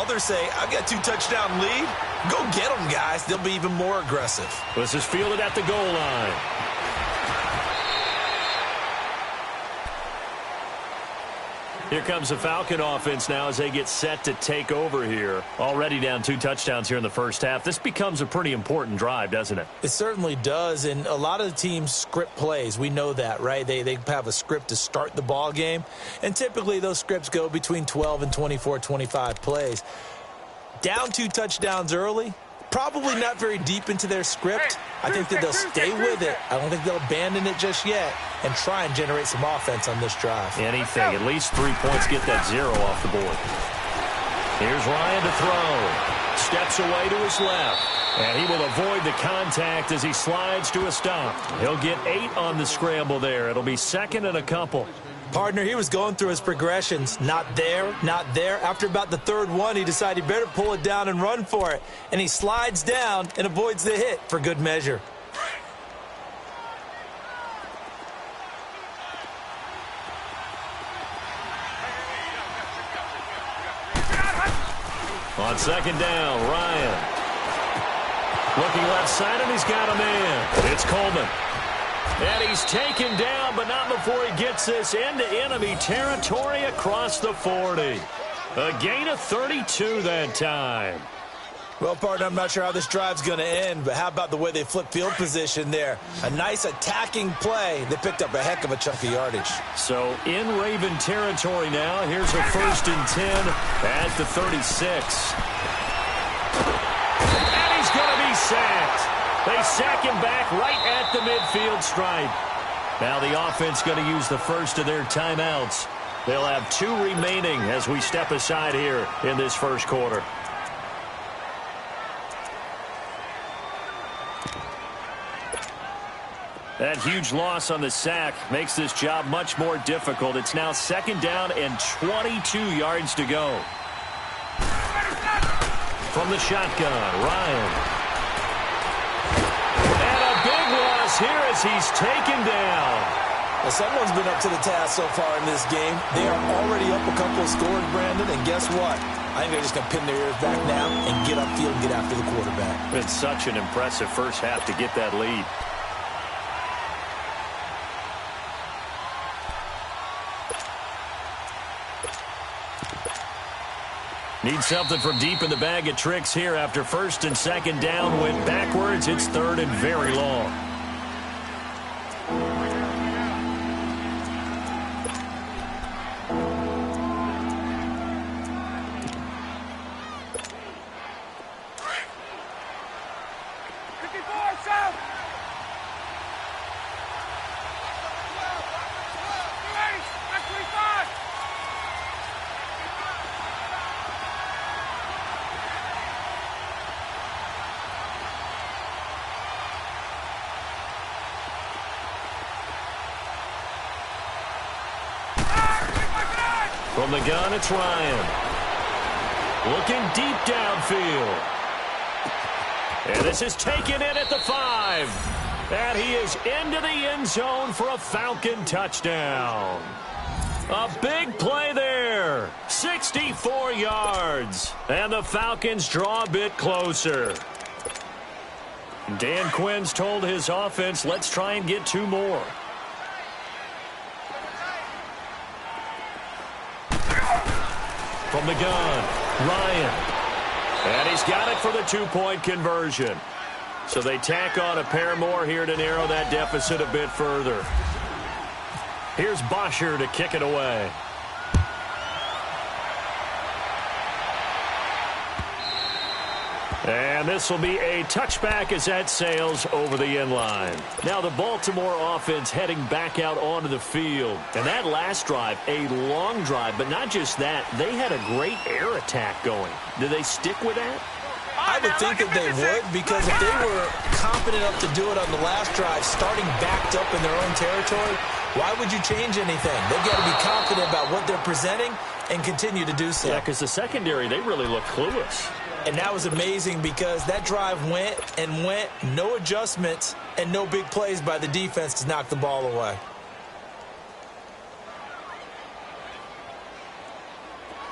others say, I've got 2 touchdown lead. Go get them, guys. They'll be even more aggressive. This is fielded at the goal line. Here comes the Falcon offense now as they get set to take over here. Already down 2 touchdowns here in the first half. This becomes a pretty important drive, doesn't it? It certainly does, and a lot of the teams script plays. We know that, right? They have a script to start the ball game, and typically those scripts go between 12 and 24, 25 plays. Down 2 touchdowns early, probably not very deep into their script. I think that they'll stay with it. I don't think they'll abandon it just yet and try and generate some offense on this drive. Anything. At least 3 points, get that 0 off the board. Here's Ryan to throw. Steps away to his left. And he will avoid the contact as he slides to a stop. He'll get 8 on the scramble there. It'll be 2nd and a couple. Partner, he was going through his progressions. Not there, not there. After about the 3rd one, he decided he better pull it down and run for it. And he slides down and avoids the hit for good measure. On 2nd down, Ryan. Looking left side, and he's got a man. It's Coleman. And he's taken down, but not before he gets this into enemy territory across the 40. A gain of 32 that time. Well, partner, I'm not sure how this drive's going to end, but how about the way they flip field position there? A nice attacking play. They picked up a heck of a chunk of yardage. So in Raven territory now. Here's a 1st and 10 at the 36. And he's going to be sacked. They sack him back right at the midfield stripe. Now the offense going to use the first of their timeouts. They'll have 2 remaining as we step aside here in this first quarter. That huge loss on the sack makes this job much more difficult. It's now 2nd down and 22 yards to go. From the shotgun, Ryan. Here as he's taken down. Well, someone's been up to the task so far in this game. They are already up a couple of scores, Brandon, and guess what? I think they're just going to pin their ears back now and get upfield and get after the quarterback. It's such an impressive first half to get that lead. Need something from deep in the bag of tricks here after 1st and 2nd down. Went backwards. It's 3rd and very long. From the gun, it's Ryan. Looking deep downfield. And this is taken in at the 5. And he is into the end zone for a Falcon touchdown. A big play there. 64 yards. And the Falcons draw a bit closer. Dan Quinn's told his offense, let's try and get 2 more. From the gun, Ryan. And he's got it for the 2-point conversion. So they tack on a pair more here to narrow that deficit a bit further. Here's Bosher to kick it away. And this will be a touchback as that sails over the end line. Now the Baltimore offense heading back out onto the field. And that last drive, a long drive, but not just that. They had a great air attack going. Do they stick with that? I would think that they would, because if they were confident enough to do it on the last drive, starting backed up in their own territory, why would you change anything? They've got to be confident about what they're presenting and continue to do so. Yeah, because the secondary, they really look clueless. And that was amazing because that drive went and went, no adjustments and no big plays by the defense to knock the ball away.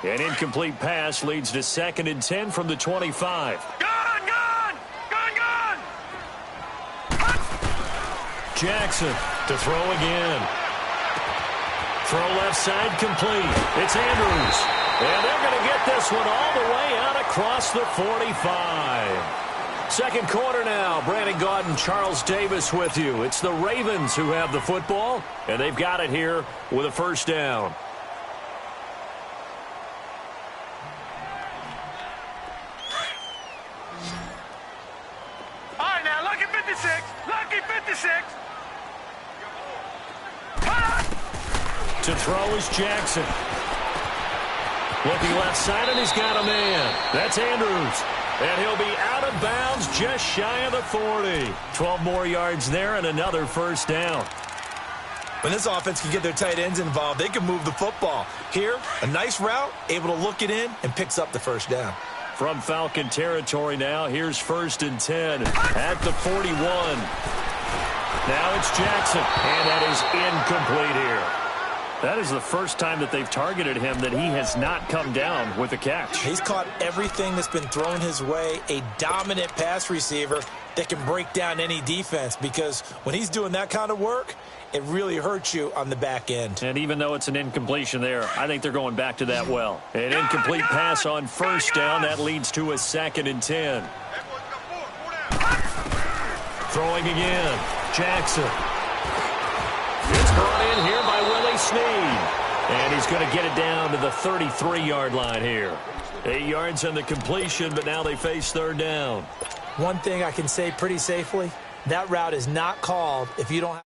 An incomplete pass leads to 2nd and 10 from the 25. Jackson to throw again. Throw left side complete. It's Andrews. And they're going to get this one all the way out across the 45. Second quarter now. Brandon Gaudin, Charles Davis with you. It's the Ravens who have the football, and they've got it here with a first down. All right, now, lucky 56. Lucky 56. To throw is Jackson. Looking left side, and he's got a man. That's Andrews. And he'll be out of bounds just shy of the 40. 12 more yards there and another first down. When this offense can get their tight ends involved, they can move the football. Here, a nice route, able to look it in, and picks up the first down. From Falcon territory now, here's 1st and 10 at the 41. Now it's Jackson, and that is incomplete here. That is the first time that they've targeted him that he has not come down with a catch. He's caught everything that's been thrown his way, a dominant pass receiver that can break down any defense, because when he's doing that kind of work, it really hurts you on the back end. And even though it's an incompletion there, I think they're going back to that well. An incomplete pass on first down. That leads to a 2nd and 10. Throwing again. Jackson. It's brought in here by Willie Snead. And he's going to get it down to the 33-yard line here. 8 yards on the completion, but now they face 3rd down. One thing I can say pretty safely, that route is not called if you don't have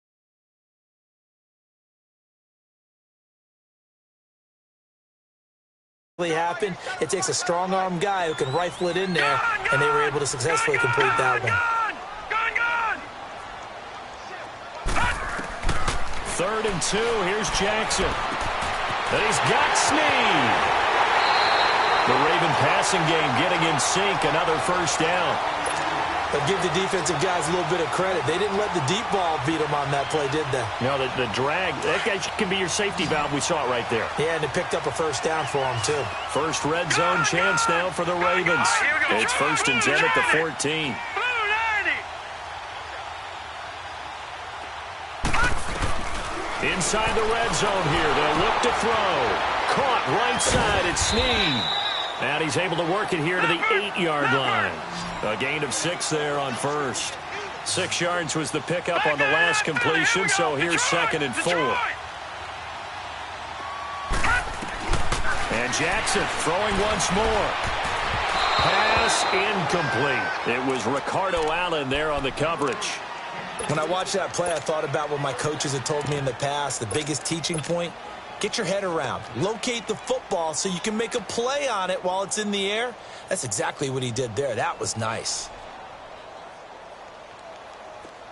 happen. It takes a strong-arm guy who can rifle it in there, and they were able to successfully complete that one. 3rd and 2. Here's Jackson. And he's got Snead. The Raven passing game getting in sync. Another first down. But give the defensive guys a little bit of credit. They didn't let the deep ball beat them on that play, did they? No, the drag, that guy can be your safety valve. We saw it right there. Yeah, and it picked up a first down for them, too. First red zone chance now for the Ravens. It's 1st and 10 at the 14. Inside the red zone here. They'll look to throw. Caught right side. It's Snead. And he's able to work it here to the 8-yard line. A gain of 6 there on first. 6 yards was the pickup on the last completion, so here's 2nd and 4. And Jackson throwing once more. Pass incomplete. It was Ricardo Allen there on the coverage. When I watched that play, I thought about what my coaches had told me in the past. The biggest teaching point, get your head around. Locate the football so you can make a play on it while it's in the air. That's exactly what he did there. That was nice.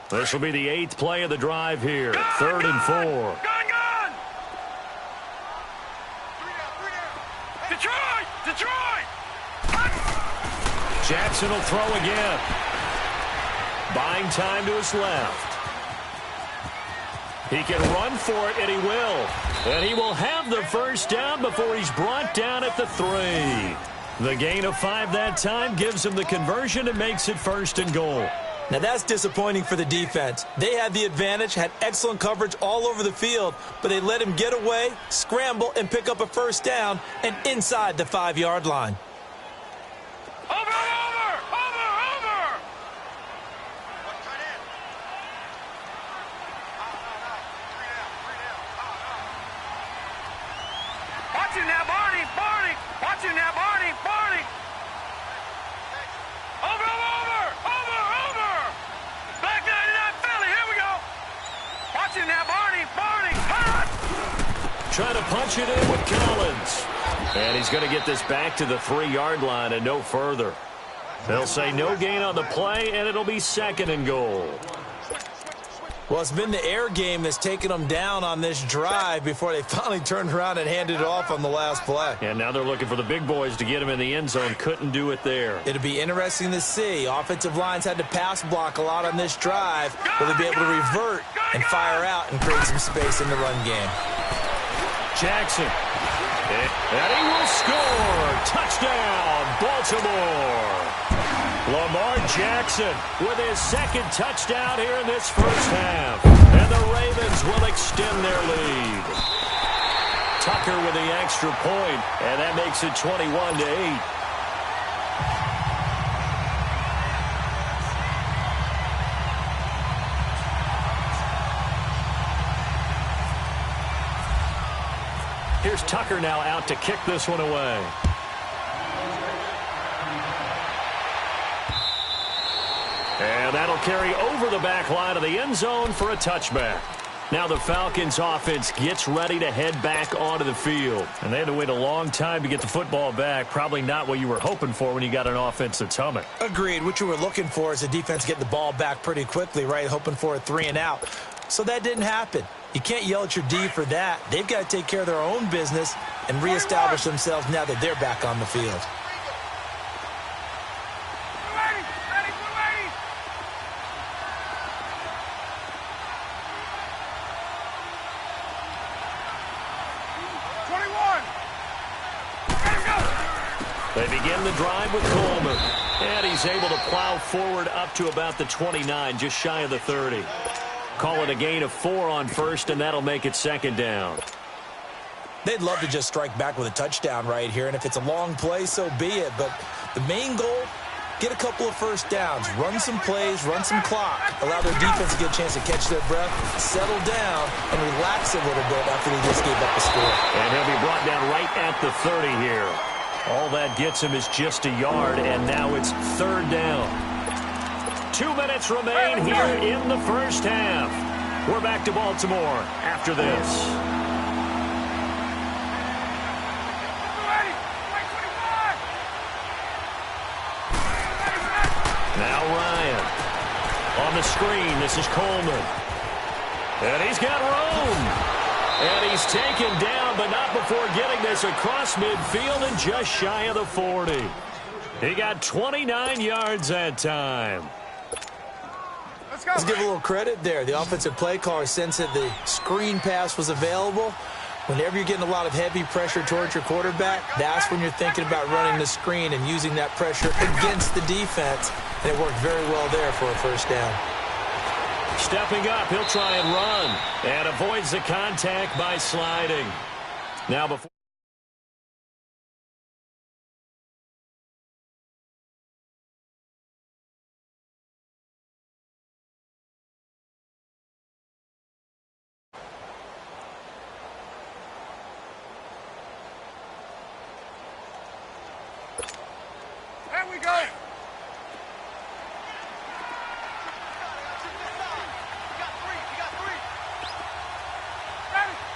This will be the 8th play of the drive here. 3rd and 4. Detroit! Jackson will throw again. Buying time to his left. He can run for it, and he will. And he will have the first down before he's brought down at the 3. The gain of 5 that time gives him the conversion and makes it 1st and goal. Now that's disappointing for the defense. They had the advantage, had excellent coverage all over the field, but they let him get away, scramble, and pick up a first down, and inside the 5-yard line. Over! Watch him now, Barney! Watch him now, Barney! Over! Black 99 Philly, here we go! Watch him now, Barney! Trying to punch it in with Collins. And he's going to get this back to the 3-yard line and no further. They'll say no gain on the play, and it'll be 2nd and goal. Well, it's been the air game that's taken them down on this drive before they finally turned around and handed it off on the last play. And now they're looking for the big boys to get him in the end zone. Couldn't do it there. It'll be interesting to see. Offensive lines had to pass block a lot on this drive. Will they be able to revert and fire out and create some space in the run game? Jackson. And he will score. Touchdown, Baltimore. Lamar Jackson with his second touchdown here in this first half. And the Ravens will extend their lead. Tucker with the extra point, and that makes it 21-8. Here's Tucker now out to kick this one away. And that'll carry over the back line of the end zone for a touchback. Now the Falcons offense gets ready to head back onto the field. And they had to wait a long time to get the football back. Probably not what you were hoping for when you got an offense that's humming. Agreed. What you were looking for is a defense getting the ball back pretty quickly, right? Hoping for a 3-and-out. So that didn't happen. You can't yell at your D for that. They've got to take care of their own business and reestablish themselves now that they're back on the field. They begin the drive with Coleman. And he's able to plow forward up to about the 29, just shy of the 30. Call it a gain of 4 on first, and that'll make it second down. They'd love to just strike back with a touchdown right here, and if it's a long play, so be it. But the main goal, get a couple of first downs, run some plays, run some clock, allow their defense to get a chance to catch their breath, settle down, and relax a little bit after they just gave up a score. And he'll be brought down right at the 30 here. All that gets him is just a yard, and now it's third down. 2 minutes remain here in the first half. We're back to Baltimore after this. Now Ryan. On the screen, this is Coleman. And he's got room. And he's taken down, but not before getting this across midfield and just shy of the 40. He got 29 yards that time. Let's give a little credit there. The offensive play caller sensed that the screen pass was available. Whenever you're getting a lot of heavy pressure towards your quarterback, that's when you're thinking about running the screen and using that pressure against the defense. And it worked very well there for a first down. Stepping up, he'll try and run. And avoids the contact by sliding. Now before... There we go.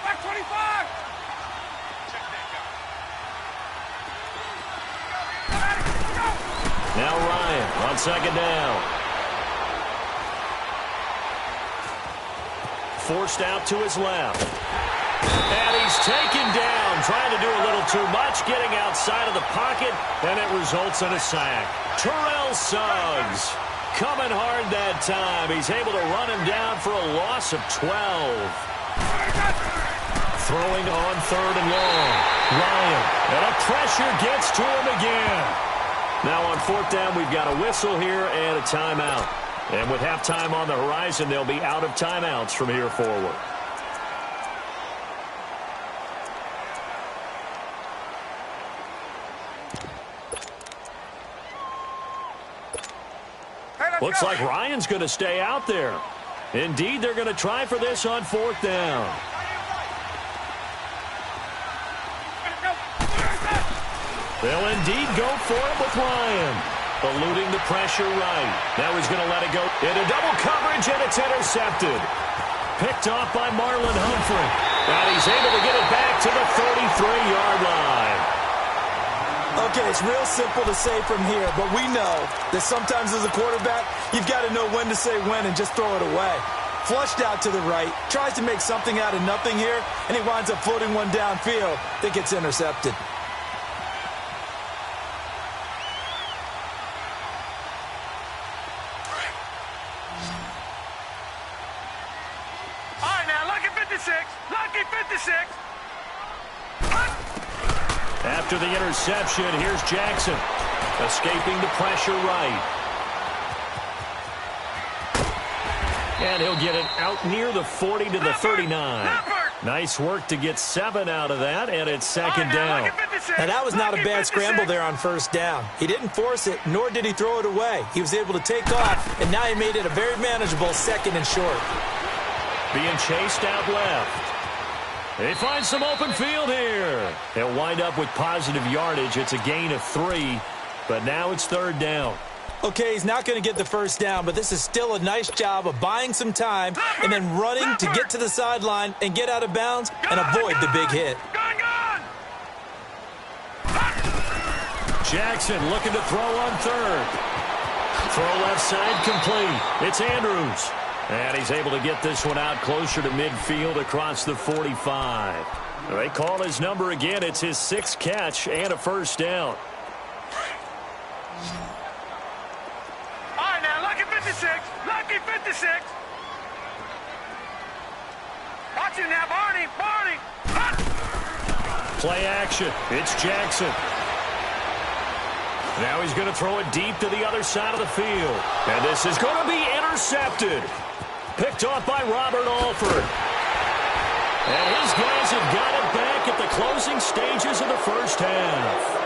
Back 25. Now Ryan on second down. Forced out to his left. And he's taken down, trying to do a little too much, getting outside of the pocket, and it results in a sack. Terrell Suggs coming hard that time. He's able to run him down for a loss of 12. Throwing on third and long. Ryan, and a pressure gets to him again. Now on fourth down, we've got a whistle here and a timeout. And with halftime on the horizon, they'll be out of timeouts from here forward. Looks like Ryan's going to stay out there. Indeed, they're going to try for this on fourth down. They'll indeed go for it with Ryan. Eluding the pressure right. Now he's going to let it go into double coverage, and it's intercepted. Picked off by Marlon Humphrey. And he's able to get it back to the 33-yard line. Okay, it's real simple to say from here, but we know that sometimes as a quarterback, you've got to know when to say when and just throw it away. Flushed out to the right, tries to make something out of nothing here, and he winds up floating one downfield that gets intercepted. All right, now, lucky 56. Lucky 56. After the interception, here's Jackson. Escaping the pressure right. And he'll get it out near the 40 to the 39. Nice work to get 7 out of that, and it's second down. Now, that was not a bad scramble there on first down. He didn't force it, nor did he throw it away. He was able to take off, and now he made it a very manageable second and short. Being chased out left. They find some open field here. They'll wind up with positive yardage. It's a gain of 3, but now it's third down. Okay, he's not going to get the first down, but this is still a nice job of buying some time and then running to get to the sideline and get out of bounds and avoid the big hit. Jackson looking to throw on third. Throw left side complete. It's Andrews. And he's able to get this one out closer to midfield across the 45. They call his number again. It's his 6th catch and a first down. All right, now, lucky 56. Lucky 56. Watch it now, Barney. Barney. Play action. It's Jackson. Now he's going to throw it deep to the other side of the field. And this is going to be intercepted. Picked off by Robert Alford. And his guys have got it back at the closing stages of the first half.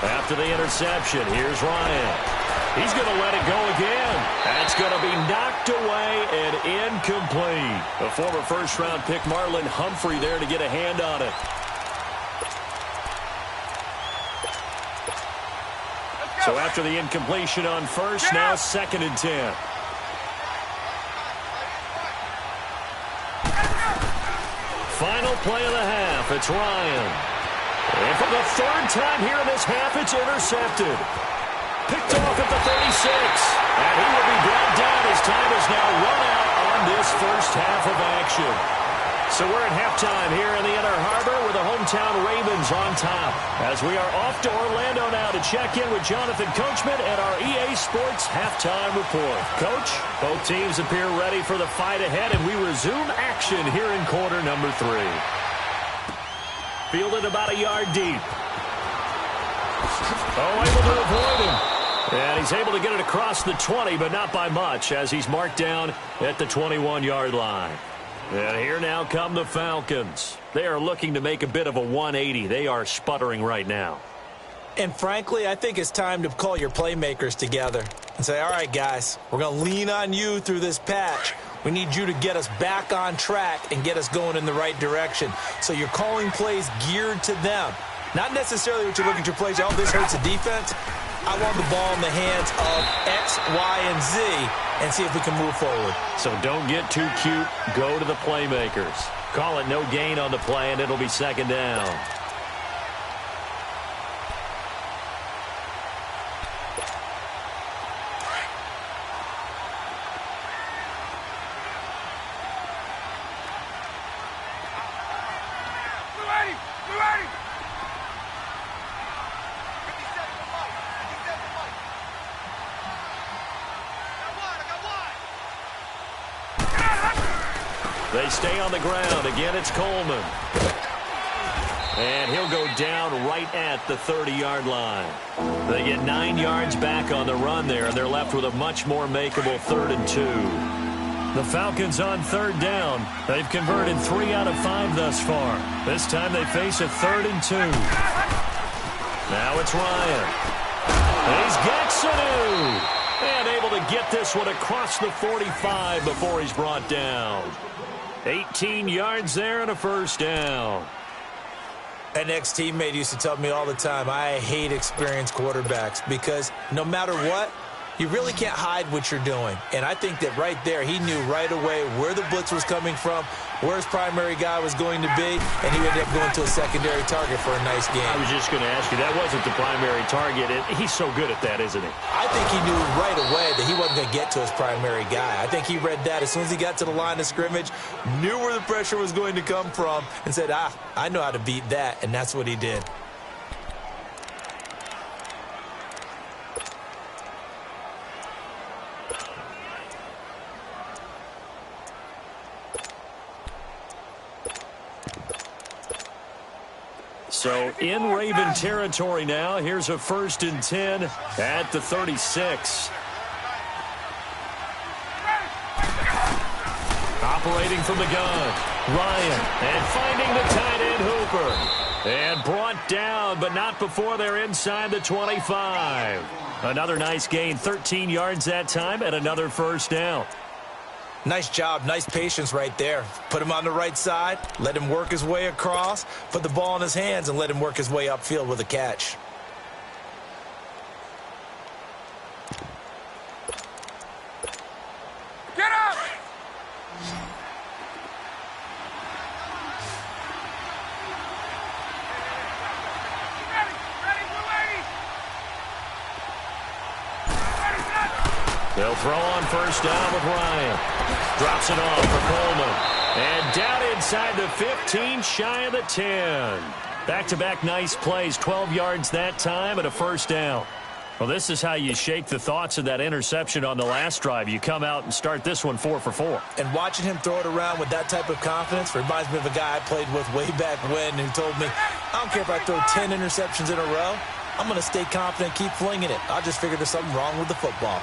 After the interception, here's Ryan. He's going to let it go again. That's going to be knocked away and incomplete. The former first-round pick Marlon Humphrey there to get a hand on it. So after the incompletion on first, now second and 10. Final play of the half. It's Ryan. And for the third time here in this half, it's intercepted. Picked off at the 36. And he will be brought down. His time is now run out on this first half of action. So we're at halftime here in the Inner Harbor with the hometown Ravens on top. As we are off to Orlando now to check in with Jonathan Coachman and our EA Sports halftime report. Coach, both teams appear ready for the fight ahead, and we resume action here in quarter number 3. Fielded about a yard deep. Oh, able to avoid him. And he's able to get it across the 20, but not by much, as he's marked down at the 21-yard line. And here now come the Falcons. They are looking to make a bit of a 180. They are sputtering right now. And frankly, I think it's time to call your playmakers together and say, all right, guys, we're going to lean on you through this patch. We need you to get us back on track and get us going in the right direction. So you're calling plays geared to them. Not necessarily what you're looking to plays, oh, this hurts the defense. I want the ball in the hands of X, Y, and Z and see if we can move forward. So don't get too cute. Go to the playmakers. Call it no gain on the play, and it'll be second down. They stay on the ground. Again, it's Coleman. And he'll go down right at the 30-yard line. They get 9 yards back on the run there, and they're left with a much more makeable 3rd and 2. The Falcons on third down. They've converted 3 out of 5 thus far. This time they face a 3rd and 2. Now it's Ryan. He's Gaxanu. And able to get this one across the 45 before he's brought down. 18 yards there and a first down. An ex-teammate used to tell me all the time, I hate experienced quarterbacks because no matter what, you really can't hide what you're doing. And I think that right there, he knew right away where the blitz was coming from, where his primary guy was going to be, and he ended up going to a secondary target for a nice game. I was just going to ask you, that wasn't the primary target. He's so good at that, isn't he? I think he knew right away that he wasn't going to get to his primary guy. I think he read that as soon as he got to the line of scrimmage, knew where the pressure was going to come from, and said, I know how to beat that, and that's what he did. So in Raven territory now. Here's a 1st and 10 at the 36. Operating from the gun, Ryan, and finding the tight end Hooper. And brought down, but not before they're inside the 25. Another nice gain, 13 yards that time, and another 1st down. Nice job, nice patience right there. Put him on the right side, let him work his way across, put the ball in his hands, and let him work his way upfield with a catch. Get up! They'll throw on 1st down with Ryan. Drops it off for Coleman. And down inside the 15, shy of the 10. Back-to-back nice plays, 12 yards that time and a 1st down. Well, this is how you shake the thoughts of that interception on the last drive. You come out and start this one 4 for 4. And watching him throw it around with that type of confidence reminds me of a guy I played with way back when who told me, I don't care if I throw 10 interceptions in a row. I'm going to stay confident, keep flinging it. I just figured there's something wrong with the football.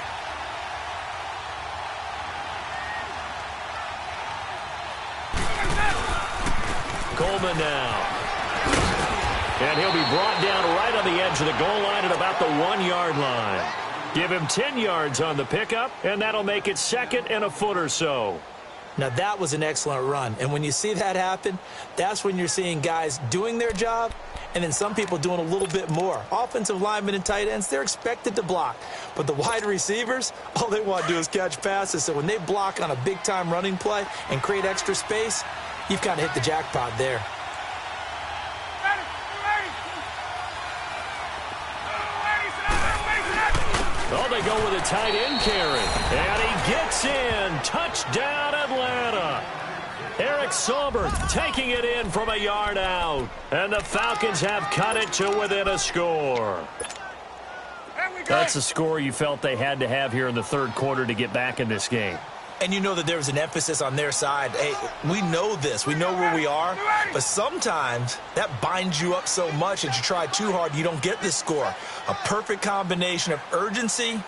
Coleman now. And he'll be brought down right on the edge of the goal line at about the 1-yard line. Give him 10 yards on the pickup, and that'll make it 2nd and a foot or so. Now, that was an excellent run. And when you see that happen, that's when you're seeing guys doing their job and then some people doing a little bit more. Offensive linemen and tight ends, they're expected to block. But the wide receivers, all they want to do is catch passes. So when they block on a big-time running play and create extra space, you've kind of hit the jackpot there. Oh, they go with a tight end carry. And he gets in. Touchdown, Atlanta. Eric Sauber taking it in from a yard out. And the Falcons have cut it to within a score. That's a score you felt they had to have here in the 3rd quarter to get back in this game. And you know that there was an emphasis on their side. Hey, we know this. We know where we are. But sometimes that binds you up so much that you try too hard, you don't get this score. A perfect combination of urgency,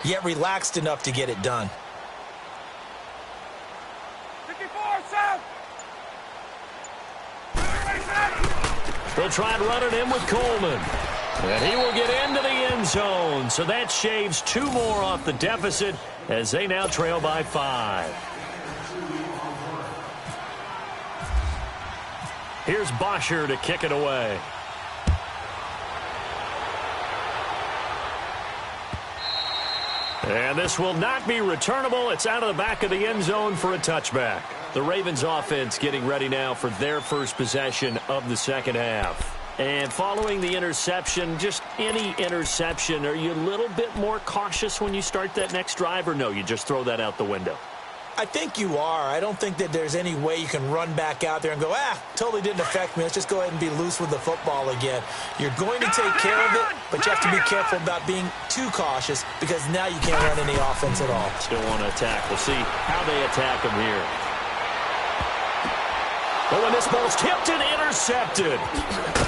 yet relaxed enough to get it done. 54, Sam! They'll try and run it in with Coleman. And he will get into the end zone. So that shaves 2 more off the deficit as they now trail by 5. Here's Bosher to kick it away. And this will not be returnable. It's out of the back of the end zone for a touchback. The Ravens offense getting ready now for their first possession of the 2nd half. And following the interception, just any interception, are you a little bit more cautious when you start that next drive, or no, you just throw that out the window? I think you are. I don't think that there's any way you can run back out there and go, totally didn't affect me. Let's just go ahead and be loose with the football again. You're going to take care of it, but you have to be careful about being too cautious because now you can't run any offense at all. Still want to attack. We'll see how they attack him here. But when this ball's tipped and intercepted,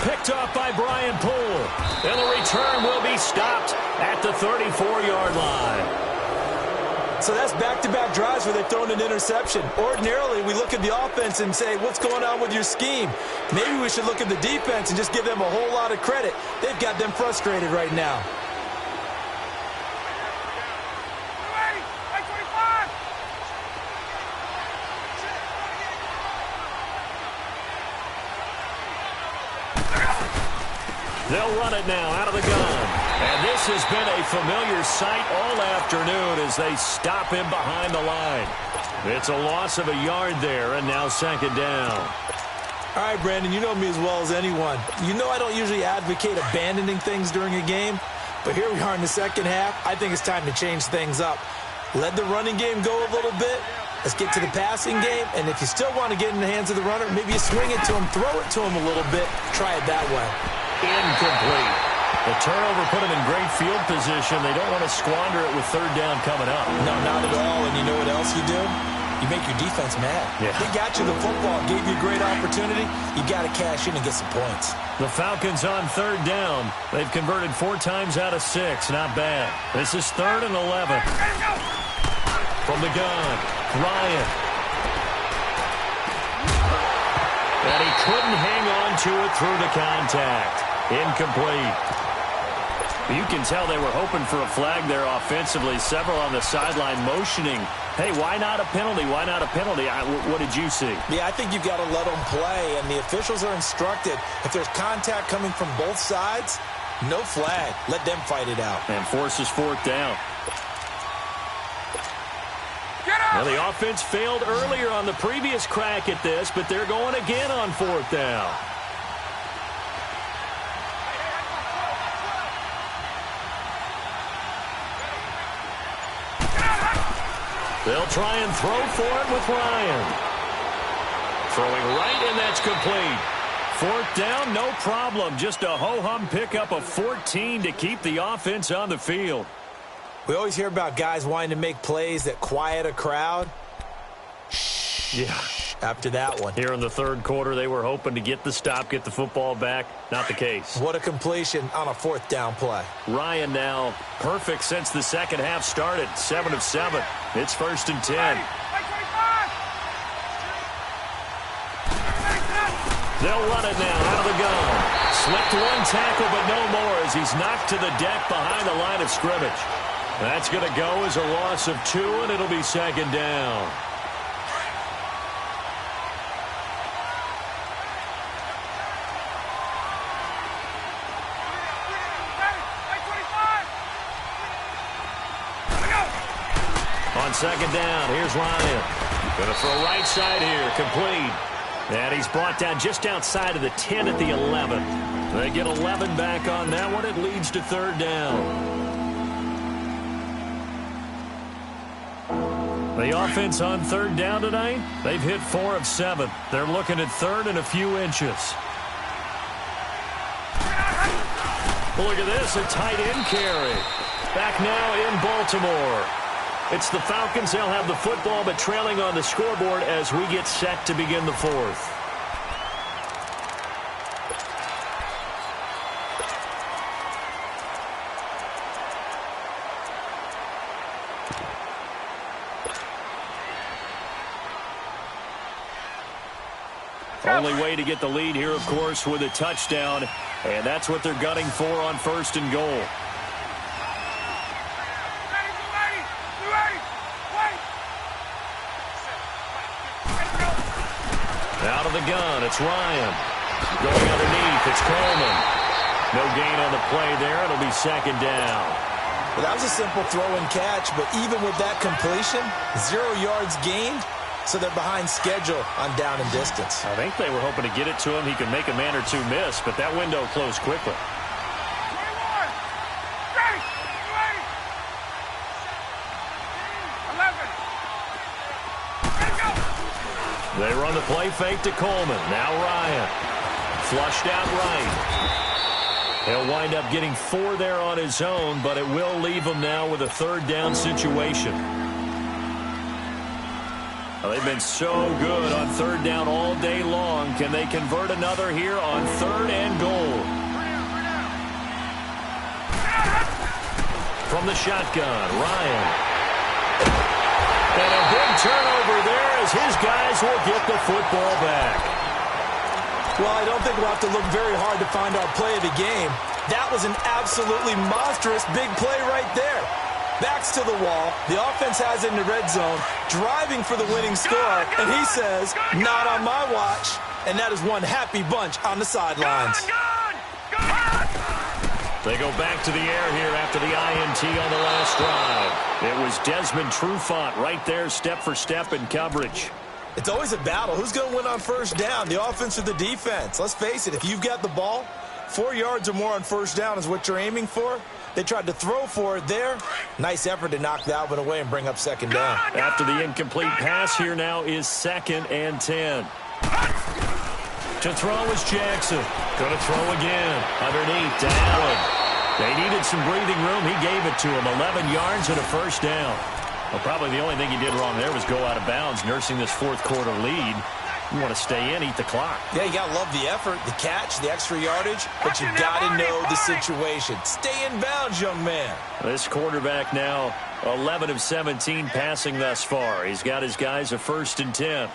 picked off by Brian Poole, and the return will be stopped at the 34-yard line. So that's back-to-back drives where they've thrown an interception. Ordinarily, we look at the offense and say, what's going on with your scheme? Maybe we should look at the defense and just give them a whole lot of credit. They've got them frustrated right now. They'll run it now out of the gun. And this has been a familiar sight all afternoon as they stop him behind the line. It's a loss of a yard there, and now 2nd down. All right, Brandon, you know me as well as anyone. You know I don't usually advocate abandoning things during a game, but here we are in the 2nd half. I think it's time to change things up. Let the running game go a little bit. Let's get to the passing game, and if you still want to get in the hands of the runner, maybe you swing it to him, throw it to him a little bit, try it that way. Incomplete. The turnover put them in great field position. They don't want to squander it with 3rd down coming up. No, not at all. And you know what else you do? You you make your defense mad. Yeah. They got you the football, gave you a great opportunity. You got to cash in and get some points. The Falcons on third down. They've converted 4 times out of 6. Not bad. This is 3rd and 11. From the gun, Ryan. And he couldn't hang on to it through the contact. Incomplete. You can tell they were hoping for a flag there offensively. Several on the sideline motioning, hey, why not a penalty? Why not a penalty? What did you see? Yeah, I think you've got to let them play, and the officials are instructed, if there's contact coming from both sides, no flag. Let them fight it out. And forces 4th down. Well, the offense failed earlier on the previous crack at this, but they're going again on 4th down. They'll try and throw for it with Ryan. Throwing right, and that's complete. 4th down, no problem. Just a ho-hum pickup of 14 to keep the offense on the field. We always hear about guys wanting to make plays that quiet a crowd. Yeah. After that one. Here in the 3rd quarter, they were hoping to get the stop, get the football back. Not the case. What a completion on a 4th down play. Ryan now perfect since the second half started. 7 of 7. It's 1st and 10. They'll run it now out of the gun. Slipped 1 tackle, but no more as he's knocked to the deck behind the line of scrimmage. That's going to go as a loss of 2, and it'll be 2nd down. On 2nd down, here's Ryan. Going to throw right side here, complete. And he's brought down just outside of the 10 at the 11. They get 11 back on that one. It leads to 3rd down. The offense on 3rd down tonight, they've hit 4 of 7. They're looking at 3rd and a few inches. Well, look at this, a tight end carry. Back now in Baltimore. It's the Falcons. They'll have the football, but trailing on the scoreboard as we get set to begin the 4th. Only way to get the lead here, of course, with a touchdown, and that's what they're gunning for on 1st and goal. Out of the gun, it's Ryan. Going underneath, it's Coleman. No gain on the play there. It'll be 2nd down. Well, that was a simple throw and catch, but even with that completion, 0 yards gained, so they're behind schedule on down and distance. I think they were hoping to get it to him. He could make a man or 2 miss, but that window closed quickly. They run the play fake to Coleman. Now Ryan. Flushed out right. He'll wind up getting 4 there on his own, but it will leave him now with a 3rd down situation. Well, they've been so good on 3rd down all day long. Can they convert another here on 3rd and goal? From the shotgun, Ryan. And a big turnover there as his guys will get the football back. Well, I don't think we'll have to look very hard to find our play of the game. That was an absolutely monstrous big play right there. Backs to the wall. The offense has it in the red zone, driving for the winning score. And he says, not on my watch. And that is one happy bunch on the sidelines. They go back to the air here after the INT on the last drive. It was Desmond Trufant right there, step for step in coverage. It's always a battle. Who's going to win on 1st down, the offense or the defense? Let's face it, if you've got the ball, 4 yards or more on 1st down is what you're aiming for. They tried to throw for it there. Nice effort to knock that one away and bring up 2nd down. After the incomplete pass, here now is 2nd and 10. To throw is Jackson. Going to throw again. Underneath to Allen. They needed some breathing room. He gave it to him. 11 yards and a 1st down. Well, probably the only thing he did wrong there was go out of bounds, nursing this fourth quarter lead. You want to stay in, eat the clock. Yeah, you got to love the effort, the catch, the extra yardage, but you got to know the situation. Stay in bounds, young man. This quarterback now 11 of 17 passing thus far. He's got his guys a 1st and 10.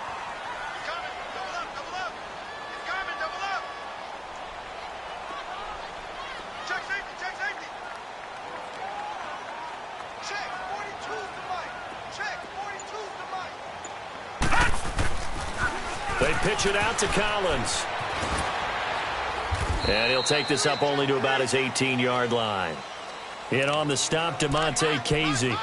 They pitch it out to Collins. And he'll take this up only to about his 18-yard line. In on the stop, DeMonte Casey.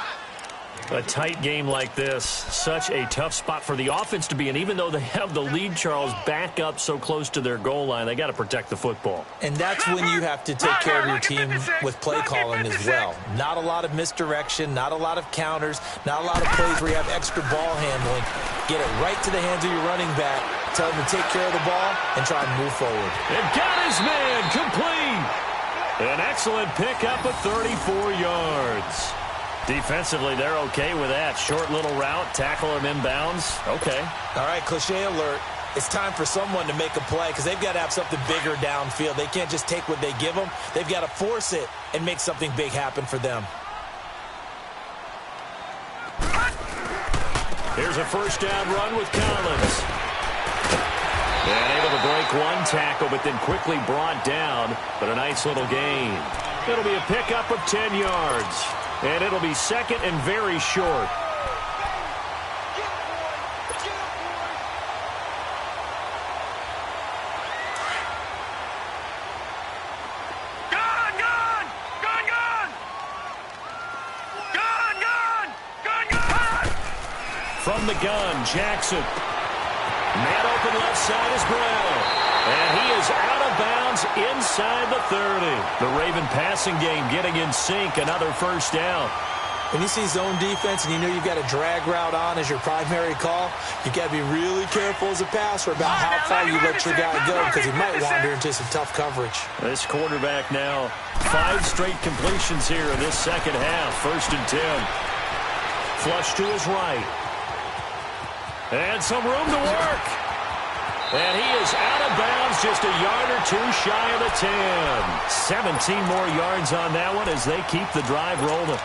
A tight game like this, such a tough spot for the offense to be in. Even though they have the lead, Charles, back up so close to their goal line, they got to protect the football. And that's when you have to take care of your team with play calling as well. Not a lot of misdirection, not a lot of counters, not a lot of plays where you have extra ball handling. Get it right to the hands of your running back. Tell him to take care of the ball and try and move forward. And got his man complete. An excellent pickup of 34 yards. Defensively, they're okay with that. Short little route, tackle him inbounds. Okay. All right, cliche alert. It's time for someone to make a play because they've got to have something bigger downfield. They can't just take what they give them. They've got to force it and make something big happen for them. Here's a first down run with Collins. And able to break one tackle, but then quickly brought down. But a nice little gain. It'll be a pickup of 10 yards. And it'll be 2nd and very short. From the gun, Jackson. Man open left side is Brown. And he is out of bounds inside the 30. The Raven passing game getting in sync. Another first down. When you see zone defense and you know you've got a drag route on as your primary call, you've got to be really careful as a passer about how far you let your guy go because he might wander into some tough coverage. This quarterback now 5 straight completions here in this second half. 1st and 10. Flush to his right. And some room to work. And he is out of bounds just a yard or two shy of the 10. 17 more yards on that one as they keep the drive rolling.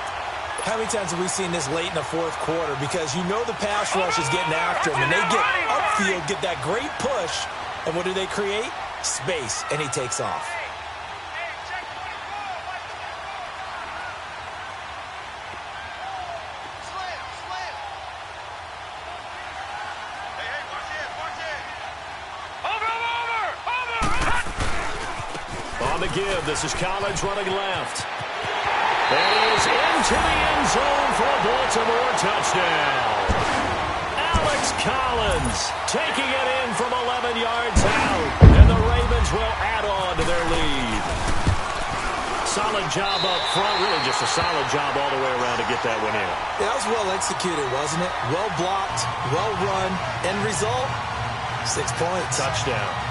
How many times have we seen this late in the fourth quarter? Because you know the pass rush is getting after him. And they get upfield, get that great push. And what do they create? Space. And he takes off. Give. This is Collins running left. And he is into the end zone for a Baltimore touchdown. Alex Collins taking it in from 11 yards out. And the Ravens will add on to their lead. Solid job up front. Really just a solid job all the way around to get that one in. Yeah, that was well executed, wasn't it? Well blocked, well run. End result, 6 points. Touchdown.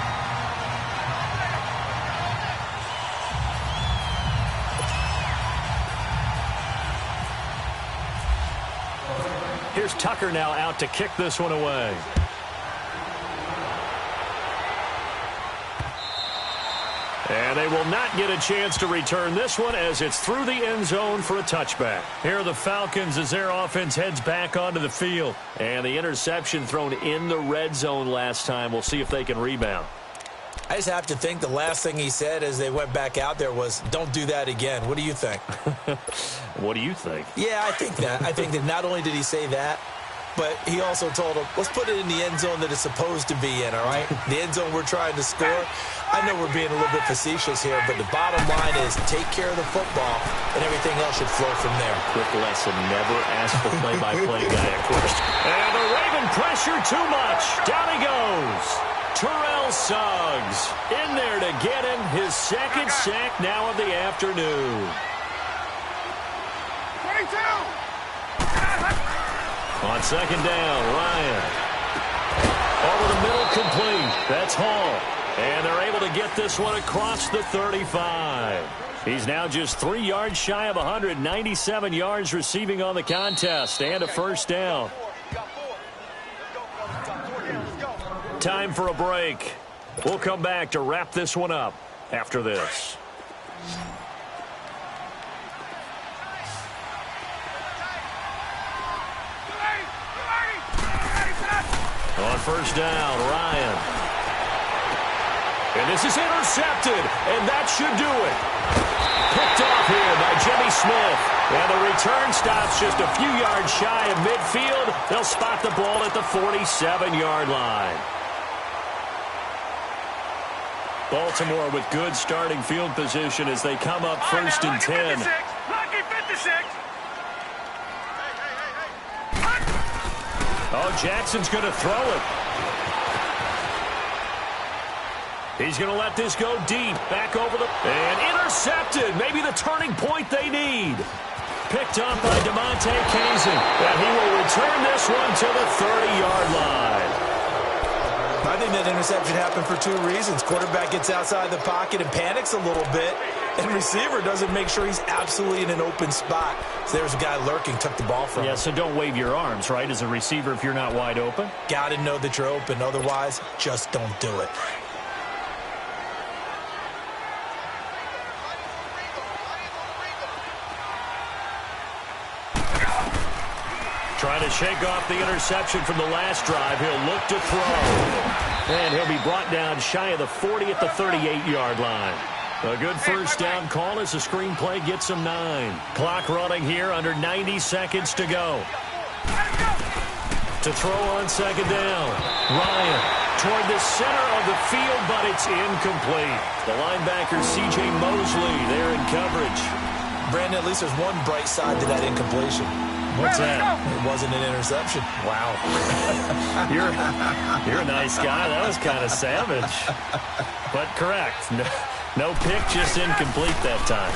Here's Tucker now out to kick this one away. And they will not get a chance to return this one as it's through the end zone for a touchback. Here are the Falcons as their offense heads back onto the field. And the interception thrown in the red zone last time. We'll see if they can rebound. I just have to think the last thing he said as they went back out there was, don't do that again. What do you think? What do you think? Yeah, I think that. I think that not only did he say that, but he also told him, let's put it in the end zone that it's supposed to be in, all right? The end zone we're trying to score. I know we're being a little bit facetious here, but the bottom line is take care of the football, and everything else should flow from there. Quick lesson, never ask the play-by-play guy a question. And the Raven pressure too much. Down he goes. Terrell Suggs in there to get him his second sack now of the afternoon. 22! On second down, Ryan. Over the middle, complete. That's Hall. And they're able to get this one across the 35. He's now just 3 yards shy of 197 yards receiving on the contest and a first down. Time for a break. We'll come back to wrap this one up after this. On first down, Ryan. And this is intercepted, and that should do it. Picked off here by Jimmy Smith. And the return stops just a few yards shy of midfield. They'll spot the ball at the 47-yard line. Baltimore with good starting field position as they come up first and 10. Lucky 56. Oh, Jackson's going to throw it. He's going to let this go deep. Back over the... And intercepted. Maybe the turning point they need. Picked up by DeMonte Kazin. And he will return this one to the 30-yard line. I think that interception happened for 2 reasons. Quarterback gets outside the pocket and panics a little bit. And receiver doesn't make sure he's absolutely in an open spot. So there's a guy lurking, took the ball from him. Yeah, so don't wave your arms, right, as a receiver if you're not wide open. Got to know that you're open. Otherwise, just don't do it. Trying to shake off the interception from the last drive. He'll look to throw. And he'll be brought down shy of the 40 at the 38-yard line. A good first down call as the screenplay gets him 9. Clock running here under 90 seconds to go. To throw on second down. Ryan toward the center of the field, but it's incomplete. The linebacker C.J. Mosley there in coverage. Brandon, at least there's one bright side to that incompletion. What's that? It wasn't an interception. Wow. You're a nice guy. That was kind of savage. But correct. No pick, just incomplete that time.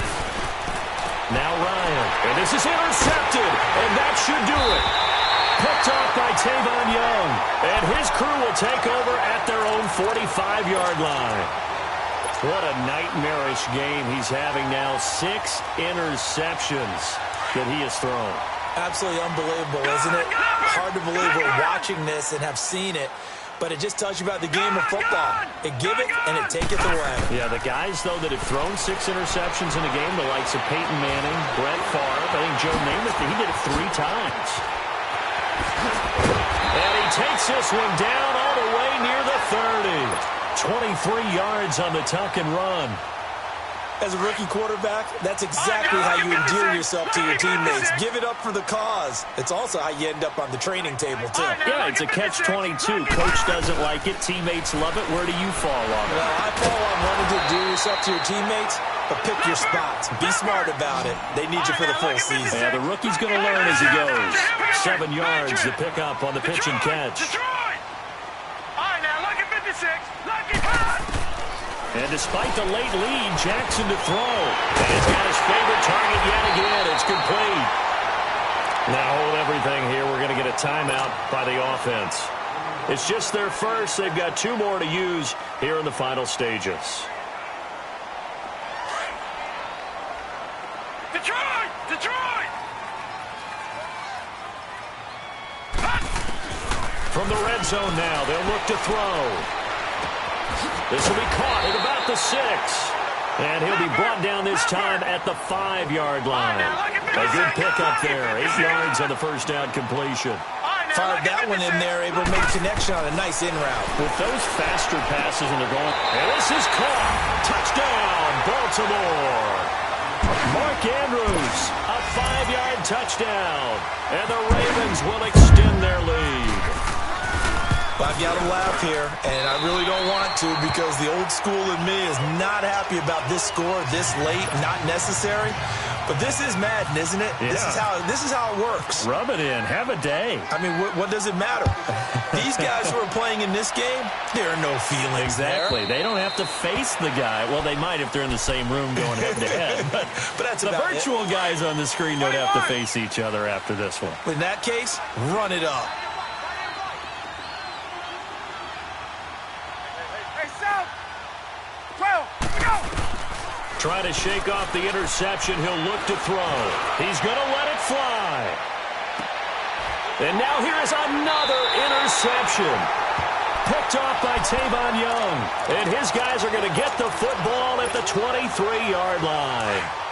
Now Ryan. And this is intercepted. And that should do it. Picked off by Tavon Young. And his crew will take over at their own 45-yard line. What a nightmarish game he's having now. 6 interceptions that he has thrown. Absolutely unbelievable, isn't it? Hard to believe we're watching this and have seen it, but it just tells you about the game of football. It give it and it take it away. Yeah, the guys, though, that have thrown 6 interceptions in a game, the likes of Peyton Manning, Brett Favre, I think Joe Namath, he did it 3 times. And he takes this one down all the way near the 30. 23 yards on the tuck and run. As a rookie quarterback, that's exactly how you endear yourself to your teammates. Give it up for the cause. It's also how you end up on the training table, too. Yeah, it's a catch-22. Coach doesn't like it. Teammates love it. Where do you fall on it? Well, I fall on wanting to endear yourself to your teammates, but pick your spots. Be smart about it. They need you for the full season. Yeah, the rookie's going to learn as he goes. 7 yards to pick up on the pitch and catch. All right, now, lucky 56. Lucky 5. And despite the late lead, Jackson to throw. And he's got his favorite target yet again. It's complete. Now hold everything here. We're going to get a timeout by the offense. It's just their first. They've got 2 more to use here in the final stages. Detroit! Detroit! From the red zone now, they'll look to throw. This will be caught at about the 6. And he'll be brought down this time at the 5-yard line. A good pickup there. 8 yards on the first down completion. Fired that one in there, able to make a connection on a nice in route. With those faster passes and they're going. And this is caught. Touchdown, Baltimore. Mark Andrews, a 5-yard touchdown. And the Ravens will extend their lead. I've got to laugh here, and I really don't want to because the old school in me is not happy about this score this late, not necessary. But this is Madden, isn't it? Yeah. This is how it works. Rub it in. Have a day. I mean, what does it matter? These guys who are playing in this game, there are no feelings Exactly. there. They don't have to face the guy. Well, they might if they're in the same room going head-to-head. But that's the about virtual guys on the screen don't have to face each other after this one. In that case, run it up. try to shake off the interception. He'll look to throw. He's going to let it fly. And now here is another interception. Picked off by Tavon Young. And his guys are going to get the football at the 23-yard line.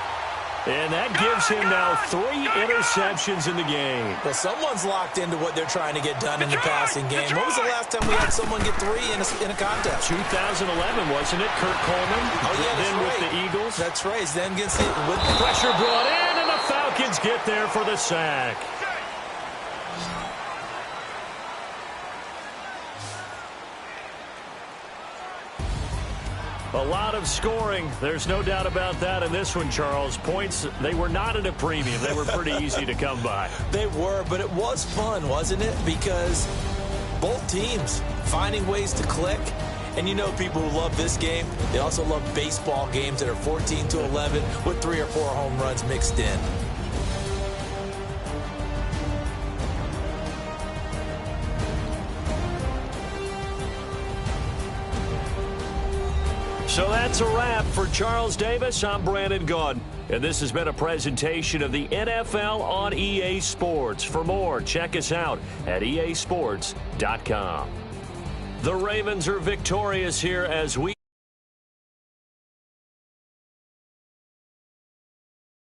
And that gives him now 3 interceptions in the game. Well, someone's locked into what they're trying to get done in the passing game. When was the last time we had someone get 3 in a contest? 2011, wasn't it? Kurt Coleman. Oh, yeah, that's then right. with the Eagles. That's right. Then against the Pressure brought in, and the Falcons get there for the sack. A lot of scoring. There's no doubt about that in this one, Charles. Points, they were not at a premium. They were pretty easy to come by. They were, but it was fun, wasn't it? Because both teams finding ways to click. And you know people who love this game, they also love baseball games that are 14-11 with 3 or 4 home runs mixed in. So that's a wrap for Charles Davis. I'm Brandon Gaudin, and this has been a presentation of the NFL on EA Sports. For more, check us out at easports.com. The Ravens are victorious here as we